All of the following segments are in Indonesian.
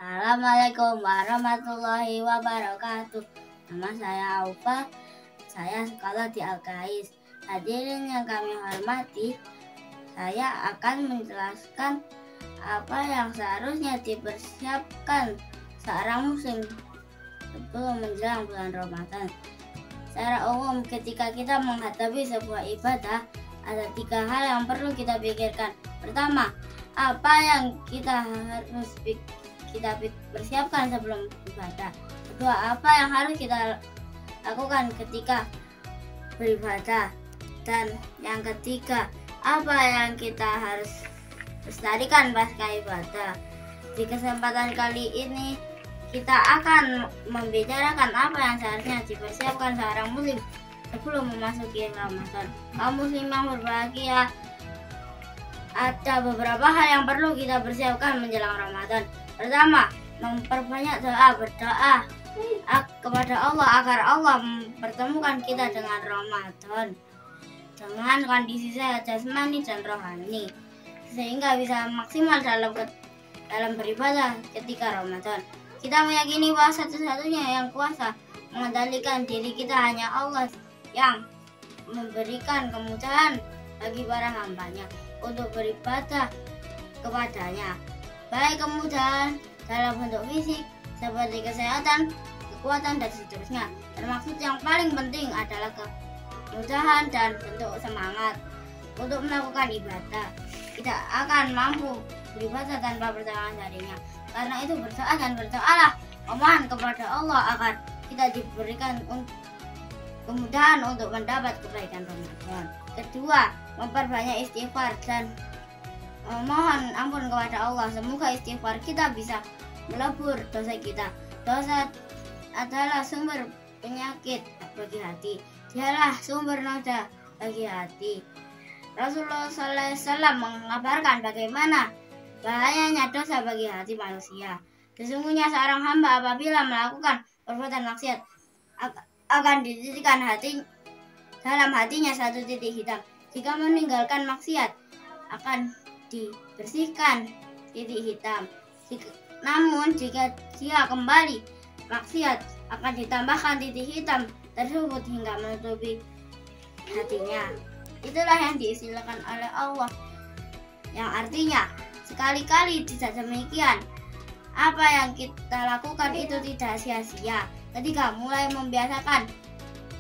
Assalamualaikum warahmatullahi wabarakatuh. Nama saya Aufa, saya sekolah di Al-Kais. Hadirin yang kami hormati, saya akan menjelaskan apa yang seharusnya dipersiapkan seorang muslim sebelum menjelang bulan Ramadan. Secara umum, ketika kita menghadapi sebuah ibadah, ada 3 hal yang perlu kita pikirkan. Pertama, apa yang kita harus persiapkan sebelum ibadah. Kedua, apa yang harus kita lakukan ketika beribadah. Dan yang ketiga, apa yang kita harus lestarikan pasca ibadah. Di kesempatan kali ini, kita akan membicarakan apa yang seharusnya dipersiapkan seorang muslim sebelum memasuki Ramadan. Kaum muslim yang berbahagia, ada beberapa hal yang perlu kita persiapkan menjelang Ramadan. Pertama, memperbanyak berdoa kepada Allah agar Allah mempertemukan kita dengan Ramadan dengan kondisi sehat jasmani dan rohani, sehingga bisa maksimal dalam beribadah ketika Ramadan. Kita meyakini bahwa satu-satunya yang kuasa mengendalikan diri kita hanya Allah yang memberikan kemudahan bagi para hambanya untuk beribadah kepadanya, baik kemudahan dalam bentuk fisik seperti kesehatan, kekuatan, dan seterusnya. Termaksud yang paling penting adalah kemudahan dan bentuk semangat untuk melakukan ibadah. Kita akan mampu beribadah tanpa pertolongan darinya. Karena itu berdoa dan berdoalah, memohon kepada Allah agar kita diberikan kemudahan untuk mendapat kebaikan Ramadan. Kedua, memperbanyak istighfar dan memohon ampun kepada Allah. Semoga istighfar kita bisa melebur dosa kita. Dosa adalah sumber penyakit bagi hati. Dialah sumber noda bagi hati. Rasulullah SAW mengabarkan bagaimana bahayanya dosa bagi hati manusia. Sesungguhnya seorang hamba apabila melakukan perbuatan maksiat akan dititikkan dalam hatinya satu titik hitam. Jika meninggalkan maksiat akan dibersihkan titik hitam. Namun jika dia kembali maksiat akan ditambahkan titik hitam tersebut hingga menutupi hatinya. Itulah yang diistilahkan oleh Allah, yang artinya sekali-kali tidak demikian. Apa yang kita lakukan itu tidak sia-sia ketika mulai membiasakan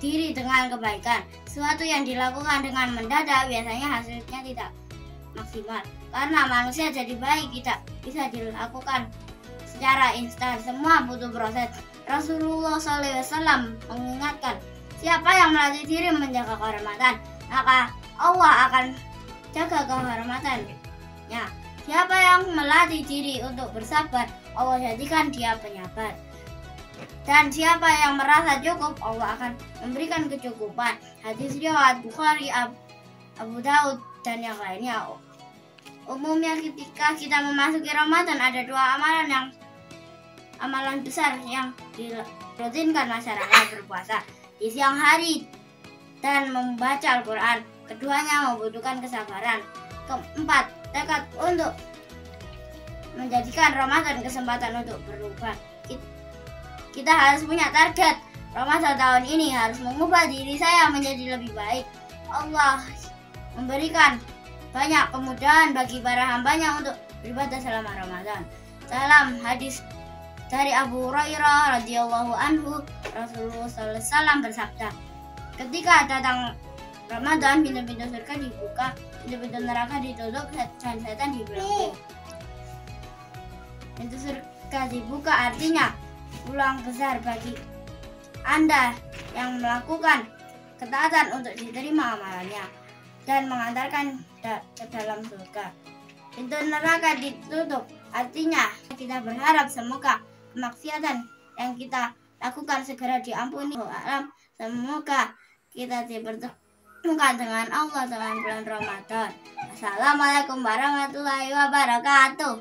diri dengan kebaikan. Sesuatu yang dilakukan dengan mendadak biasanya hasilnya tidak maksimal. Karena manusia jadi baik tidak bisa dilakukan secara instan. Semua butuh proses. Rasulullah SAW mengingatkan, siapa yang melatih diri menjaga kehormatan, maka Allah akan jaga kehormatannya. Siapa yang melatih diri untuk bersabar, Allah jadikan dia penyabar. Dan siapa yang merasa cukup, Allah akan memberikan kecukupan. Hadis riwayat Bukhari, Abu Daud, dan yang lainnya. Umumnya ketika kita memasuki Ramadan, ada 2 amalan besar yang dirutinkan masyarakat berpuasa di siang hari dan membaca Al-Quran. Keduanya membutuhkan kesabaran. Keempat, tekad untuk menjadikan Ramadan kesempatan untuk berubah. Kita harus punya target. Ramadan tahun ini harus mengubah diri saya menjadi lebih baik. Allah memberikan banyak kemudahan bagi para hambanya untuk beribadah selama Ramadan. Dalam hadis dari Abu Hurairah radhiyallahu anhu, Rasulullah SAW bersabda, ketika datang Ramadan, pintu-pintu surga dibuka, pintu-pintu neraka ditutup, dan setan dibelenggu. Pintu surga dibuka artinya peluang besar bagi Anda yang melakukan ketaatan untuk diterima amalannya dan mengantarkan ke dalam surga. Pintu neraka ditutup artinya kita berharap semoga kemaksiatan yang kita lakukan segera diampuni. Semoga kita dipertemukan dengan Allah dengan bulan Ramadan. Assalamualaikum warahmatullahi wabarakatuh.